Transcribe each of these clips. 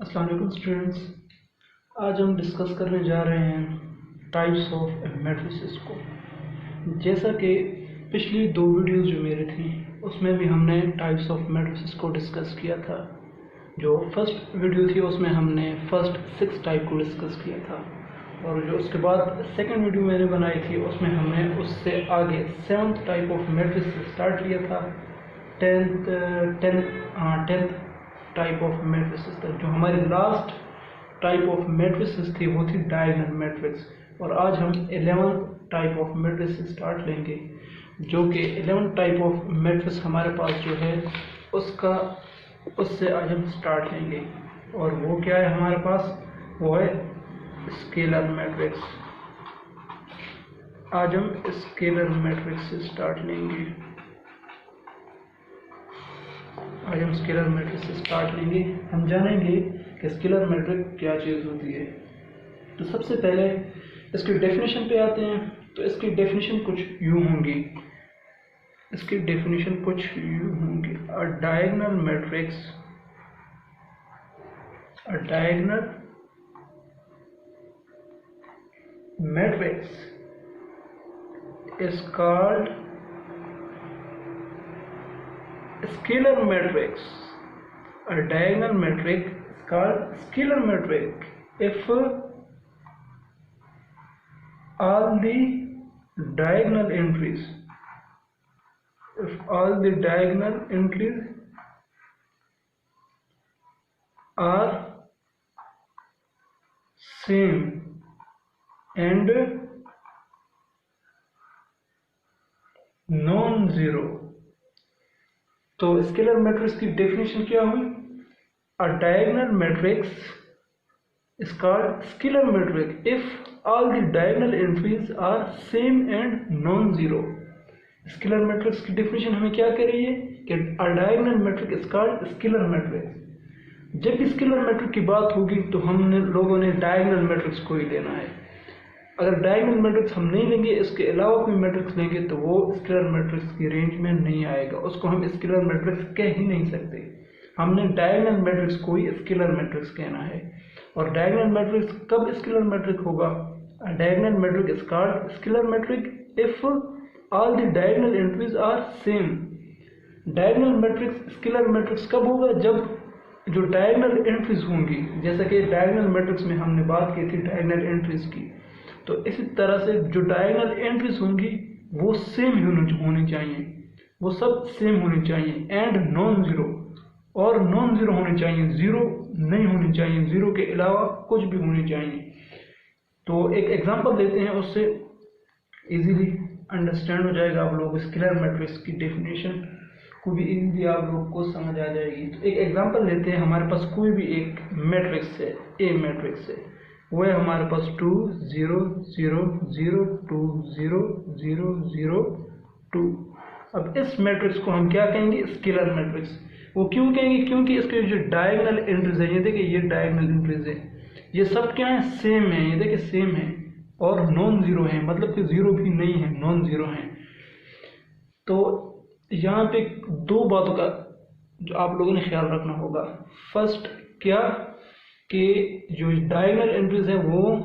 अस्सलाम वालेकुम स्टूडेंट्स। आज हम डिस्कस करने जा रहे हैं टाइप्स ऑफ मैट्रिसेस को। जैसा कि पिछली दो वीडियोस जो मेरी थी उसमें भी हमने टाइप्स ऑफ मैट्रिसेस को डिस्कस किया था। जो फर्स्ट वीडियो थी उसमें हमने फर्स्ट 6 टाइप को डिस्कस किया था, और जो उसके बाद सेकंड वीडियो मैंने बनाई थी उसमें हमने उससे आगे 7th type of matrices start किया था। 10th टाइप ऑफ मैट्रिसेस तक। जो हमारी लास्ट टाइप ऑफ मैट्रिसेस थी वो थी डायगोनल मैट्रिक्स, और आज हम 11th type of matrices start लेंगे, जो कि 11th टाइप ऑफ मैट्रिक्स हमारे पास जो है उससे आज हम स्टार्ट लेंगे। और वो क्या है हमारे पास, वो है स्केलर मैट्रिक्स। आज हम स्केलर मैट्रिक्स से स्टार्ट लेंगे। हम जानेंगे कि स्केलर मैट्रिक्स क्या चीज़ होती है। तो सबसे पहले इसकी डेफिनेशन पे आते हैं। तो इसकी डेफिनेशन कुछ यूँ होंगी। अ diagonal matrix is called scalar matrix. A diagonal matrix is called scalar matrix if all the diagonal entries are same and non-zero। तो स्केलर मैट्रिक्स की डेफिनेशन क्या हुई? अ diagonal matrix is called scalar matrix if all the diagonal entries are same and non-zero। Scalar matrix की definition हमें क्या कह रही है कि अ diagonal matrix is called scalar matrix. जब स्केलर मैट्रिक्स की बात होगी तो हमने लोगों ने डायगोनल मैट्रिक्स को ही लेना है। अगर डायगोनल मैट्रिक्स हम नहीं लेंगे, इसके अलावा कोई मैट्रिक्स लेंगे, तो वो स्केलर मैट्रिक्स की रेंज में नहीं आएगा। उसको हम स्केलर मैट्रिक्स कह ही नहीं सकते। हमने डायगोनल मैट्रिक्स को ही स्केलर मैट्रिक्स कहना है। और डायगोनल मैट्रिक्स कब स्केलर मैट्रिक्स होगा? Diagonal matrix is called scalar matrix if all the diagonal entries are same. Diagonal matrix scalar matrix कब होगा? जब जो डायगोनल एंट्रीज होंगी, जैसा कि डायगोनल मैट्रिक्स में हमने बात की थी डायगोनल एंट्रीज की, तो इसी तरह से जो डायगोनल एंट्रीज होंगी वो सेम होनी चाहिए, वो सब सेम होनी चाहिए एंड नॉन जीरो, और नॉन जीरो होनी चाहिए, जीरो नहीं होनी चाहिए, जीरो के अलावा कुछ भी होनी चाहिए। तो एक एग्जांपल देते हैं, उससे इजीली अंडरस्टैंड हो जाएगा आप लोग। स्केलर मैट्रिक्स की डेफिनेशन को भी इजीली आप लोग को समझ आ जाएगी। तो एक एग्जांपल लेते हैं। हमारे पास कोई भी एक मैट्रिक्स है, ए मैट्रिक्स है, वो है हमारे पास 2 0 0 0 2 0 0 0 2। अब इस मैट्रिक्स को हम क्या कहेंगे? Scalar matrix. वो क्यों कहेंगे? क्योंकि इसके जो डायगोनल एंट्रीज है, ये देखिए ये डायगोनल एंट्रीज है, ये सब क्या है? सेम है। ये देखिए सेम है और नॉन जीरो है, मतलब कि जीरो भी नहीं है, नॉन जीरो है। तो यहाँ पे दो बातों का जो आप लोगों ने ख्याल रखना होगा। फर्स्ट क्या कि जो डायगोनल एंट्रीज है वो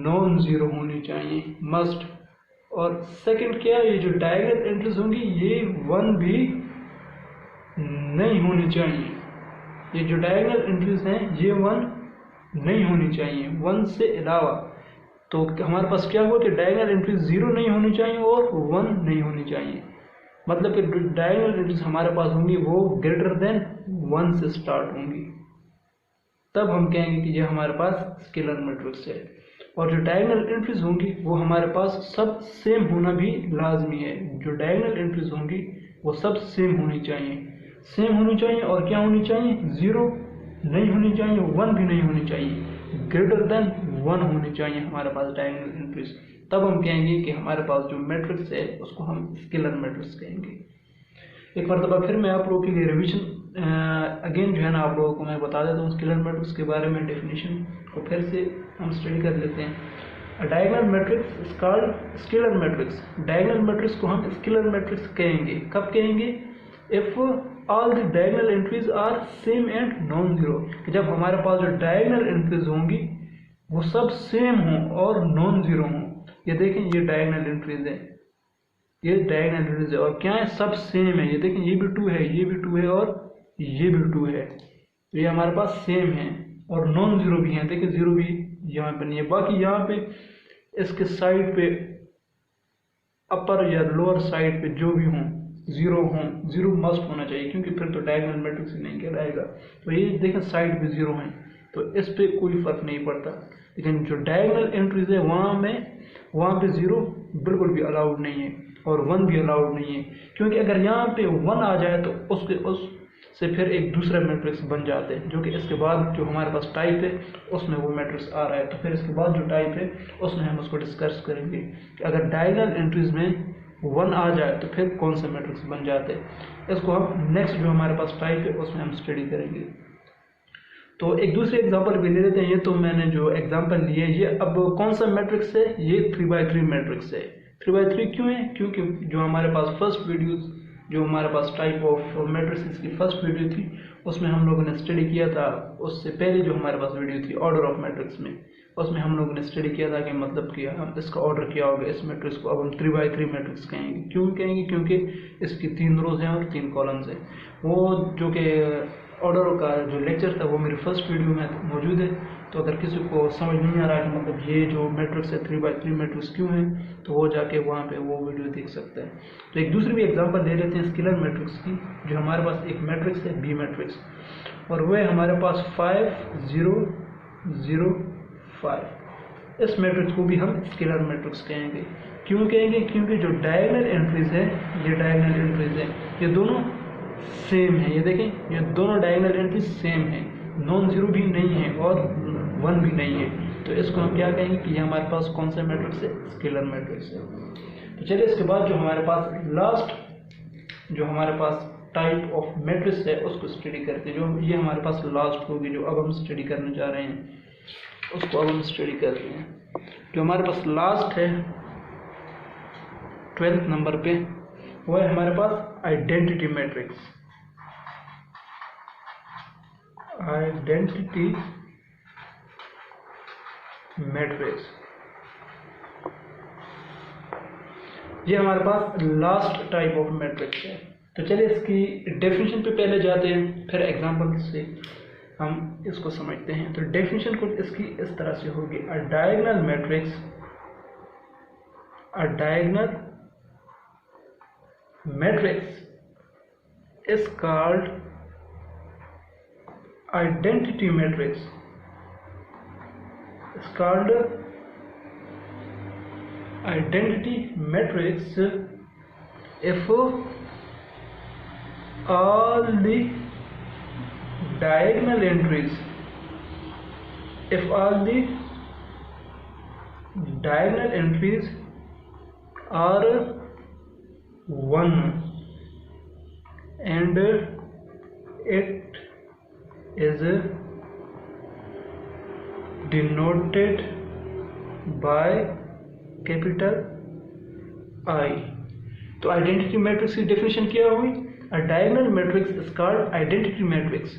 नॉन जीरो होनी चाहिए, मस्ट। और सेकंड क्या, ये जो डायगोनल एंट्रीज होंगी ये 1 भी नहीं होनी चाहिए। ये जो डायगोनल एंट्रीज हैं ये 1 नहीं होनी चाहिए, 1 से अलावा। तो हमारे पास क्या हुआ कि डायगोनल एंट्रीज 0 नहीं होनी चाहिए और 1 नहीं होनी चाहिए। मतलब कि डायगोनल एंट्रीज हमारे पास होंगी वो ग्रेटर देन 1 से स्टार्ट होंगी, तब हम कहेंगे कि ये हमारे पास स्केलर मैट्रिक्स है। और जो डायगोनल एंट्रीज होंगी वो हमारे पास सब सेम होना भी लाजमी है। जो डायगोनल एंट्रीज होंगी वो सब सेम होनी चाहिए, और क्या होनी चाहिए? 0 नहीं होनी चाहिए, 1 भी नहीं होनी चाहिए, ग्रेटर देन 1 होनी चाहिए हमारे पास डायगोनल एंट्रीज। तब हम कहेंगे कि हमारे पास जो मैट्रिक्स है उसको हम स्केलर मैट्रिक्स कहेंगे। एक मरतबा फिर मैं आप लोगों के लिए रिवीजन अगेन जो है ना आप लोगों को मैं बता देता हूँ स्केलर मैट्रिक्स के बारे में। डेफिनेशन को फिर से हम स्टडी कर लेते हैं। Diagonal matrix is called scalar matrix. Diagonal matrix को हम स्केलर मैट्रिक्स कहेंगे। कब कहेंगे? If all the diagonal entries are same and non zero, कि जब हमारे पास जो डायगोनल एंट्रीज होंगी वो सब सेम हों और नॉन जीरो हों। ये देखें ये डायगोनल एंट्रीज है, ये डायगोनल एंट्रीज है और क्या है, सब सेम है। ये देखें ये भी 2 है, ये भी 2 है और ये भी 2 है, तो ये हमारे पास सेम है और नॉन जीरो भी है। देखिए जीरो भी यहाँ पे नहीं है। बाकी यहाँ पे इसके साइड पे अपर या लोअर साइड पे जो भी हों जीरो हों, जीरो मस्ट होना चाहिए क्योंकि फिर तो डायगोनल मैट्रिक्स ही नहीं कहलाएगा। तो ये देखें साइड पे जीरो हैं तो इस पे कोई फर्क नहीं पड़ता, लेकिन जो डायगोनल एंट्रीज है वहाँ पे जीरो बिल्कुल भी अलाउड नहीं है और 1 भी अलाउड नहीं है, क्योंकि अगर यहाँ पे 1 आ जाए तो उससे फिर एक दूसरा मैट्रिक्स बन जाते हैं, जो कि इसके बाद जो हमारे पास टाइप है उसमें वो मैट्रिक्स आ रहा है। तो फिर इसके बाद जो टाइप है उसमें हम उसको डिस्कस करेंगे कि अगर डायगोनल एंट्रीज में 1 आ जाए तो फिर कौन से मैट्रिक्स बन जाते हैं। इसको हम नेक्स्ट जो हमारे पास टाइप है उसमें हम स्टडी करेंगे। तो एक दूसरे एग्जांपल भी ले लेते हैं। ये तो मैंने जो एग्जांपल लिए ये अब कौन सा मैट्रिक्स है, ये 3x3 मैट्रिक्स है। 3x3 क्यों है, क्योंकि जो हमारे पास फर्स्ट वीडियो, जो हमारे पास टाइप ऑफ मैट्रिक्स की फर्स्ट वीडियो थी उसमें हम लोगों ने स्टडी किया था। उससे पहले जो हमारे पास वीडियो थी ऑर्डर ऑफ मैट्रिक्स में, उसमें हम लोगों ने स्टडी किया था कि मतलब कि हम इसका ऑर्डर किया होगा इस मैट्रिक्स को। अब हम 3x3 मैट्रिक्स कहेंगे। क्यों कहेंगे, क्योंकि इसकी 3 रोज हैं और 3 कॉलम्स हैं। वो जो कि ऑर्डर का जो लेक्चर था वो मेरी फर्स्ट वीडियो में मौजूद है, तो अगर किसी को समझ नहीं आ रहा है कि मतलब ये जो मैट्रिक्स है 3x3 मैट्रिक्स क्यों है, तो वो जाके वहाँ पे वो वीडियो देख सकता है। तो एक दूसरी भी एग्जांपल ले लेते हैं स्केलर मैट्रिक्स की। जो हमारे पास एक मैट्रिक्स है बी मैट्रिक्स और वह हमारे पास 5 0 0 5। इस मैट्रिक्स को भी हम स्केलर मैट्रिक्स कहेंगे। क्यों कहेंगे, क्योंकि जो डायगोनल एंट्रीज है, ये डायगोनल एंट्रीज है, ये दोनों सेम है। ये देखें ये दोनों डायगोनल एंट्रीज सेम है, नॉन जीरो भी नहीं है और 1 भी नहीं है। तो इसको हम क्या कहेंगे कि ये हमारे पास कौन सा मैट्रिक्स है, स्केलर मैट्रिक्स है। तो चलिए इसके बाद जो हमारे पास लास्ट जो हमारे पास टाइप ऑफ मैट्रिक्स है उसको स्टडी करते हैं। जो ये हमारे पास लास्ट होगी, जो अब हम स्टडी करने जा रहे हैं उसको अब हम स्टडी करते हैं। जो हमारे पास लास्ट है 12th नंबर पे, वो है हमारे पास आइडेंटिटी मैट्रिक्स। आइडेंटिटी मैट्रिक्स ये हमारे पास लास्ट टाइप ऑफ मैट्रिक्स है। तो चलिए इसकी डेफिनेशन पे पहले जाते हैं, फिर एग्जांपल से हम इसको समझते हैं। तो डेफिनेशन कुछ इसकी इस तरह से होगी, अ diagonal matrix, a diagonal matrix is called identity matrix, is called identity matrix if all the diagonal entries, if all the diagonal entries are 1 and it is denoted by capital I। तो identity matrix की definition क्या हुई, अ diagonal matrix is called identity matrix.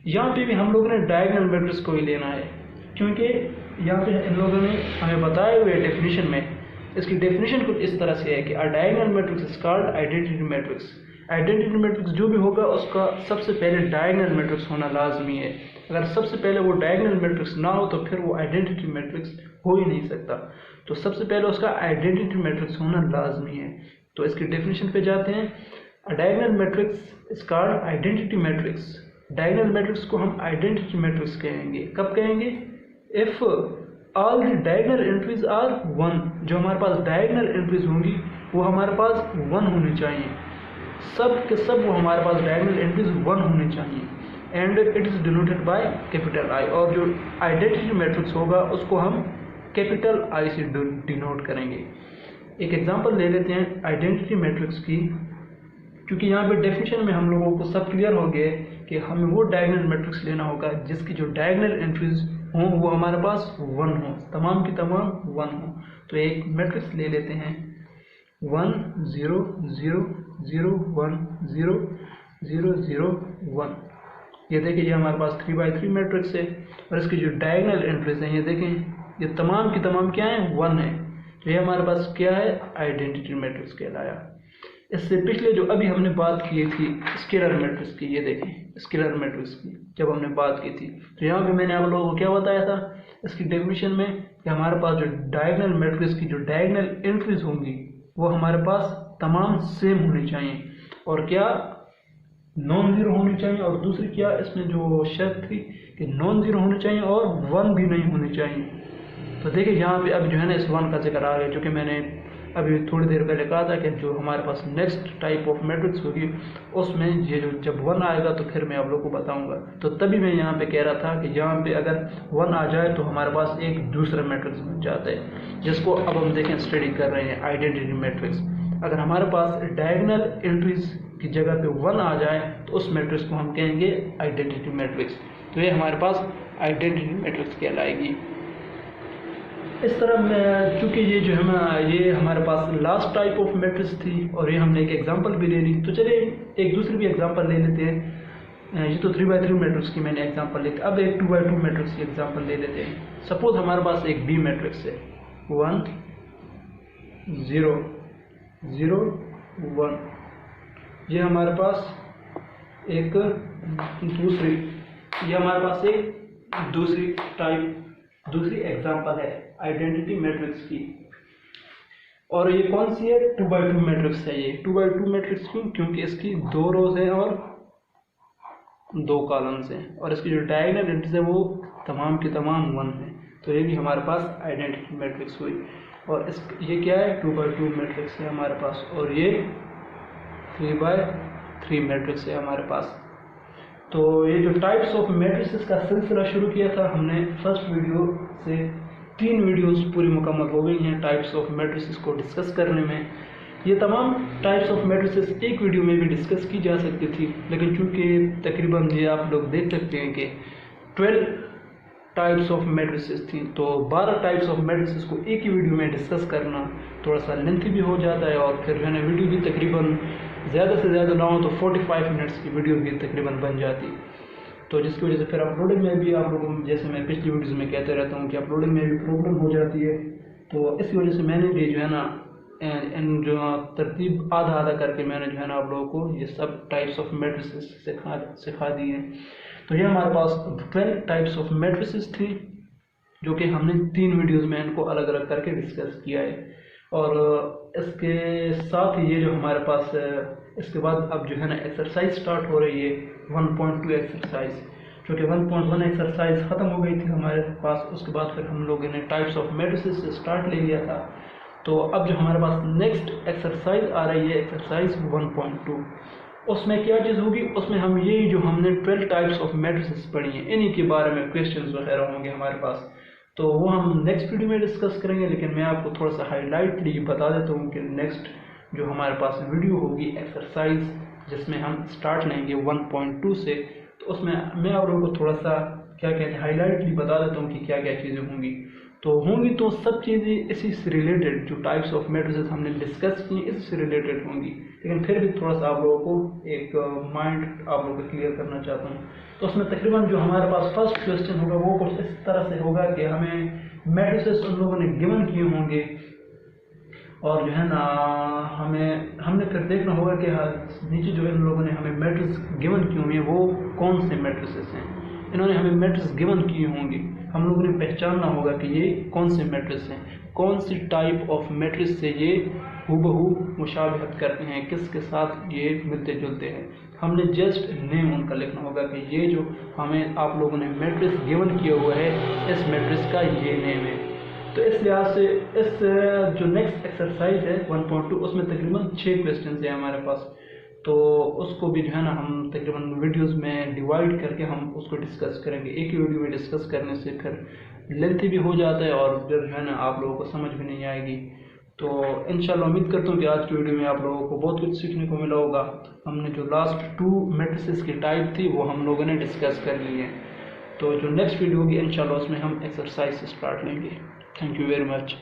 यहाँ पे भी हम लोगों ने डायगोनल मैट्रिक्स को ही लेना है, क्योंकि यहाँ पे इन लोगों ने हमें बताए हुए डेफिनेशन में इसकी डेफिनेशन कुछ इस तरह से है कि अ diagonal matrix is called identity matrix. Identity matrix जो भी होगा उसका सबसे पहले डायगोनल मैट्रिक्स होना लाजमी है। अगर सबसे पहले वो डायगोनल मैट्रिक्स ना हो तो फिर वो आइडेंटिटी मैट्रिक्स हो ही नहीं सकता। तो सबसे पहले उसका आइडेंटिटी मैट्रिक्स होना लाजमी है। तो इसकी डेफिनेशन पे जाते हैं। A diagonal matrix is called identity matrix. Diagonal matrix को हम आइडेंटिटी मैट्रिक्स कहेंगे। कब कहेंगे, if all the diagonal entries are 1। जो हमारे पास डायगोनल एंट्रीज होंगी वो हमारे पास 1 होनी चाहिए, सब के सब वो हमारे पास डायगोनल एंट्रीज 1 होनी चाहिए and it is denoted by capital I. और जो आइडेंटिटी मैट्रिक्स होगा उसको हम कैपिटल आई से डिनोट करेंगे। एक एग्जांपल ले लेते हैं आइडेंटिटी मैट्रिक्स की, क्योंकि यहाँ पे डेफिनेशन में हम लोगों को सब क्लियर हो गया कि हमें वो डायगोनल मैट्रिक्स लेना होगा जिसकी जो डायगोनल एंट्रीज हों वो हमारे पास 1 हो, तमाम की तमाम 1 हो। तो एक मैट्रिक्स ले लेते हैं 1 0 0 0 1 0 0 0 1। ये देखिए, ये हमारे पास 3x3 मैट्रिक्स है और इसकी जो डायगोनल एंट्रीज हैं ये देखें, ये तमाम की तमाम क्या है, 1 है। तो ये हमारे पास क्या है, आइडेंटिटी मैट्रिक्स कहलाया। इससे पिछले जो अभी हमने बात की थी स्केलर मैट्रिक्स की, ये देखें स्केलर मैट्रिक्स की जब हमने बात की थी, तो यहाँ पे मैंने आप लोगों को क्या बताया था इसकी डेफिनेशन में कि हमारे पास जो डायगोनल मैट्रिक्स की जो डायगोनल एंट्रीज होंगी वो हमारे पास तमाम सेम होनी चाहिए और क्या, नॉन जीरो होनी चाहिए। और दूसरी क्या, इसमें जो शर्त थी कि नॉन जीरो होनी चाहिए और 1 भी नहीं होनी चाहिए। तो देखिए यहाँ पे अब जो है ना इस 1 का जिक्र आ गया, जो कि मैंने अभी थोड़ी देर पहले कहा था कि जो हमारे पास नेक्स्ट टाइप ऑफ मैट्रिक्स होगी उसमें ये जो जब 1 आएगा तो फिर मैं आप लोगों को बताऊंगा। तो तभी मैं यहाँ पे कह रहा था कि यहाँ पे अगर 1 आ जाए तो हमारे पास एक दूसरा मैट्रिक्स बन जाता है, जिसको अब हम देखें स्टडी कर रहे हैं आइडेंटिटी मैट्रिक्स। अगर हमारे पास डायगोनल एंट्रीज की जगह पे 1 आ जाए तो उस मैट्रिक्स को हम कहेंगे आइडेंटिटी मैट्रिक्स। तो ये हमारे पास आइडेंटिटी मैट्रिक्स कहलाएगी। इस तरह में चूँकि ये जो है ना ये हमारे पास लास्ट टाइप ऑफ मैट्रिक्स थी और ये हमने एक एग्जांपल भी ले ली, तो चलिए एक दूसरी भी एग्जांपल ले लेते हैं। ये तो 3x3 मैट्रिक्स की मैंने एग्जांपल ली थी, अब एक 2x2 मैट्रिक्स की एग्जांपल ले लेते हैं। सपोज हमारे पास एक बी मैट्रिक्स है 1 0 0 1। ये हमारे पास एक दूसरी, ये हमारे पास एक दूसरी एग्जांपल है आइडेंटिटी मैट्रिक्स की। और ये कौन सी है, 2x2 मैट्रिक्स है। ये 2x2 मैट्रिक्स क्यों, क्योंकि इसकी 2 रोज हैं और 2 कॉलम्स हैं और इसकी जो डायगोनल एंट्रीज है वो तमाम की तमाम 1 है। तो ये भी हमारे पास आइडेंटिटी मैट्रिक्स हुई। और ये क्या है, 2x2 मैट्रिक्स है हमारे पास और ये 3x3 मैट्रिक्स है हमारे पास। तो ये जो टाइप्स ऑफ मैट्रिसेस का सिलसिला शुरू किया था हमने फर्स्ट वीडियो से 3 वीडियोस पूरी मुकम्मल हो गई हैं टाइप्स ऑफ मैट्रिसेस को डिस्कस करने में। ये तमाम टाइप्स ऑफ मैट्रिसेस एक वीडियो में भी डिस्कस की जा सकती थी, लेकिन चूंकि तकरीबन ये आप लोग देख सकते हैं कि 12 टाइप्स ऑफ मैट्रिसेस थी, तो 12 टाइप्स ऑफ मैट्रिसेस को एक ही वीडियो में डिस्कस करना थोड़ा सा लेंथी भी हो जाता है और फिर मैंने वीडियो भी तकरीबन ज़्यादा से ज़्यादा ना हो तो 45 मिनट्स की वीडियो भी तकरीबन बन जाती। तो जिसकी वजह से फिर अपलोडिंग में भी आप लोगों को, जैसे मैं पिछली वीडियोज़ में कहते रहता हूँ कि अपलोडिंग में भी प्रॉब्लम हो जाती है। तो इसकी वजह से मैंने भी जो है ना इन जो तरतीब आधा आधा करके मैंने जो है ना आप लोगों को ये सब टाइप्स ऑफ मैट्रिसेस सिखा दी है। तो ये हमारे पास 12 टाइप्स ऑफ मैट्रिसेस थी जो कि हमने 3 वीडियोज़ में इनको अलग अलग करके डिस्कस किया है। और इसके साथ ही ये जो हमारे पास इसके बाद अब जो है ना एक्सरसाइज स्टार्ट हो रही है 1.2 एक्सरसाइज, जो कि 1.1 एक्सरसाइज ख़त्म हो गई थी हमारे पास। उसके बाद फिर हम लोगों ने टाइप्स ऑफ मैट्रिसेस से स्टार्ट ले लिया था। तो अब जो हमारे पास नेक्स्ट एक्सरसाइज आ रही है एक्सरसाइज 1.2, उसमें क्या चीज़ होगी, उसमें हम यही जो हमने 12 टाइप्स ऑफ मैट्रिसेस पढ़ी हैं इन्हीं के बारे में क्वेश्चंस वगैरह होंगे हमारे पास। तो वो हम नेक्स्ट वीडियो में डिस्कस करेंगे, लेकिन मैं आपको थोड़ा सा हाईलाइटली बता देता हूँ कि नेक्स्ट जो हमारे पास वीडियो होगी एक्सरसाइज जिसमें हम स्टार्ट लेंगे 1.2 से, तो उसमें मैं आप लोगों को थोड़ा सा क्या कहते हैं हाईलाइटली बता देता हूँ कि क्या क्या चीज़ें होंगी। तो होंगी तो सब चीज़ें इसी से रिलेटेड, जो टाइप्स ऑफ मैट्रिसेस हमने डिस्कस की इससे रिलेटेड होंगी, लेकिन फिर भी थोड़ा सा आप लोगों को एक माइंड आप लोगों को क्लियर करना चाहता हूँ। तो उसमें तकरीबन जो हमारे पास फर्स्ट क्वेश्चन होगा वो कुछ इस तरह से होगा कि हमें मैट्रिसेस उन लोगों ने गिवन किए होंगे और जो है ना हमने फिर देखना होगा कि नीचे जो इन लोगों ने हमें मैट्रिक्स गिवन किए हुए हैं वो कौन से मैट्रिसेस हैं। इन्होंने हमें मैट्रिक्स गिवन किए होंगे, हम लोगों ने पहचानना होगा कि ये कौन से मैट्रिक्स हैं, कौन सी टाइप ऑफ मैट्रिक्स से ये हूबहू मुशाबहत करते हैं, किसके साथ ये मिलते जुलते हैं। हमने जस्ट नेम उनका लिखना होगा कि ये जो हमें आप लोगों ने मैट्रिक्स गिवन किया हुआ है इस मैट्रिक्स का ये नेम है। तो इस लिहाज से इस जो नेक्स्ट एक्सरसाइज है 1.2 उसमें तकरीबन 6 क्वेश्चन है हमारे पास। तो उसको भी जो है ना हम तकरीबन वीडियोस में डिवाइड करके हम उसको डिस्कस करेंगे। एक ही वीडियो में डिस्कस करने से फिर लेंथी भी हो जाता है और फिर जो है ना आप लोगों को समझ भी नहीं आएगी। तो इंशाल्लाह उम्मीद करता हूँ कि आज की वीडियो में आप लोगों को बहुत कुछ सीखने को मिला होगा। हमने जो लास्ट 2 मैट्रिसेस की टाइप थी वो हम लोगों ने डिस्कस कर ली है। तो जो नेक्स्ट वीडियो होगी इंशाल्लाह उसमें हम एक्सरसाइज से स्टार्ट लेंगे। Thank you very much.